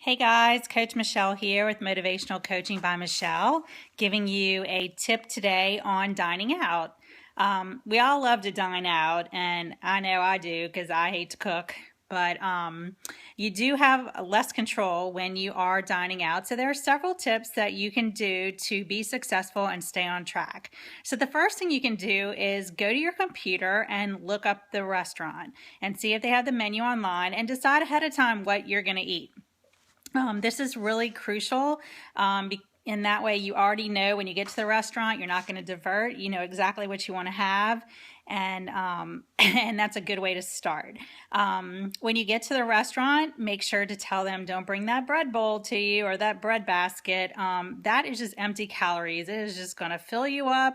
Hey guys, Coach Michelle here with Motivational Coaching by Michelle, giving you a tip today on dining out. We all love to dine out, and I know I do because I hate to cook, but you do have less control when you are dining out. So there are several tips that you can do to be successful and stay on track. So the first thing you can do is go to your computer and look up the restaurant and see if they have the menu online and decide ahead of time what you're going to eat. This is really crucial. In that way, you already know when you get to the restaurant, you're not going to divert. You know exactly what you want to have, and and that's a good way to start. When you get to the restaurant, make sure to tell them don't bring that bread bowl to you or that bread basket. That is just empty calories. It is just going to fill you up,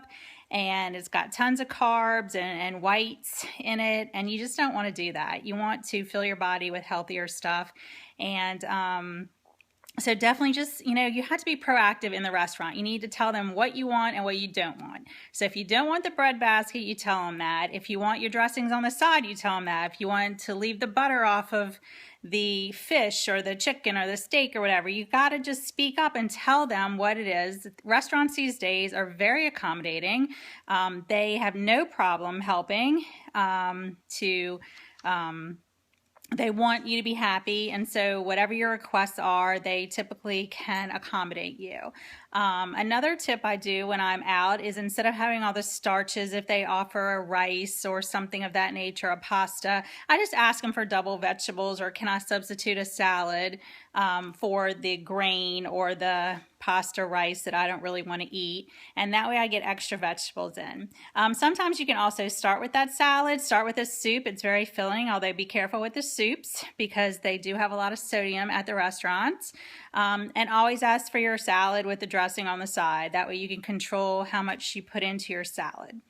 and it's got tons of carbs and whites in it, and you just don't want to do that. You want to fill your body with healthier stuff. And so definitely just, you have to be proactive in the restaurant. You need to tell them what you want and what you don't want. So if you don't want the bread basket, you tell them that. If you want your dressings on the side, you tell them that. If you want to leave the butter off of the fish or the chicken or the steak or whatever, you got to just speak up and tell them what it is. Restaurants these days are very accommodating. They have no problem helping they want you to be happy, and so whatever your requests are, they typically can accommodate you. Another tip I do when I'm out is instead of having all the starches, if they offer a rice or something of that nature, a pasta, I just ask them for double vegetables, or can I substitute a salad for the grain or the pasta rice that I don't really want to eat, and that way I get extra vegetables in. Sometimes you can also start with that salad, start with a soup. It's very filling, although be careful with the soups because they do have a lot of sodium at the restaurants. And always ask for your salad with the dressing on the side. That way you can control how much you put into your salad.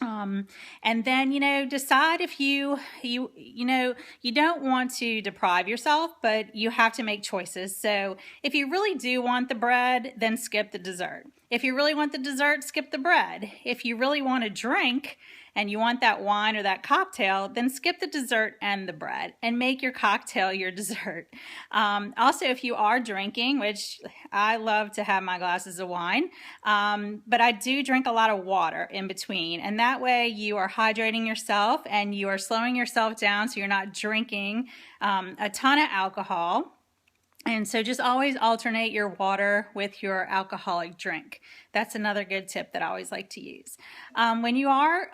And then, decide if you don't want to deprive yourself, but you have to make choices. So if you really do want the bread, then skip the dessert. If you really want the dessert, skip the bread. If you really want a drink and you want that wine or that cocktail, then skip the dessert and the bread and make your cocktail your dessert. Also, if you are drinking, which I love to have my glasses of wine, but I do drink a lot of water in between, and that way you are hydrating yourself and you are slowing yourself down so you're not drinking a ton of alcohol. And so just always alternate your water with your alcoholic drink. That's another good tip that I always like to use. When you are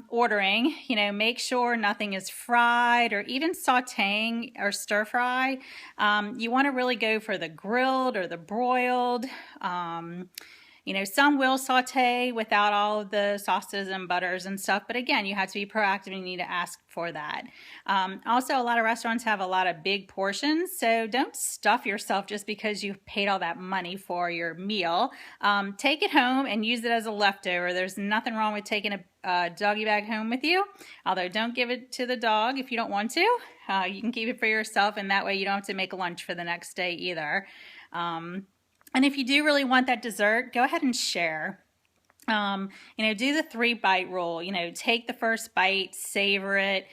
ordering, make sure nothing is fried or even sauteing or stir fry. You want to really go for the grilled or the broiled. Some will saute without all of the sauces and butters and stuff, but again, you have to be proactive and you need to ask for that. Also, a lot of restaurants have a lot of big portions, so don't stuff yourself just because you paid all that money for your meal. Take it home and use it as a leftover. There's nothing wrong with taking a doggy bag home with you, although don't give it to the dog if you don't want to. You can keep it for yourself, and that way you don't have to make lunch for the next day either. And if you do really want that dessert, go ahead and share. Do the 3-bite rule. Take the first bite, savor it.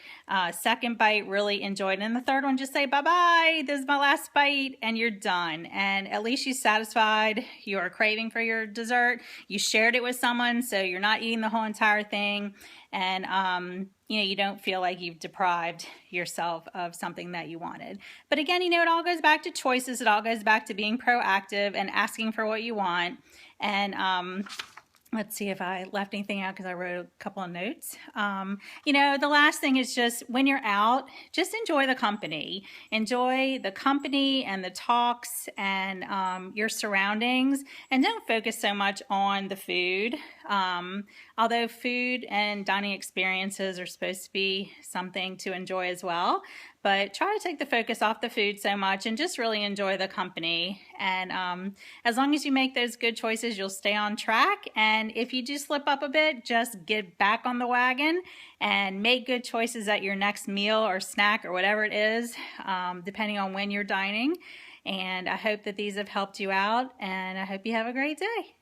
Second bite, really enjoy it. And the third one, just say, bye-bye, this is my last bite, and you're done. And at least you satisfied your craving for your dessert. You shared it with someone, so you're not eating the whole entire thing. And, you don't feel like you've deprived yourself of something that you wanted. But again, it all goes back to choices. It all goes back to being proactive and asking for what you want. And, let's see if I left anything out because I wrote a couple of notes. The last thing is just when you're out, just enjoy the company. Enjoy the company and the talks and your surroundings, and don't focus so much on the food. Although food and dining experiences are supposed to be something to enjoy as well. But try to take the focus off the food so much and just really enjoy the company. And as long as you make those good choices, you'll stay on track. And if you do slip up a bit, just get back on the wagon and make good choices at your next meal or snack or whatever it is, depending on when you're dining. And I hope that these have helped you out, and I hope you have a great day.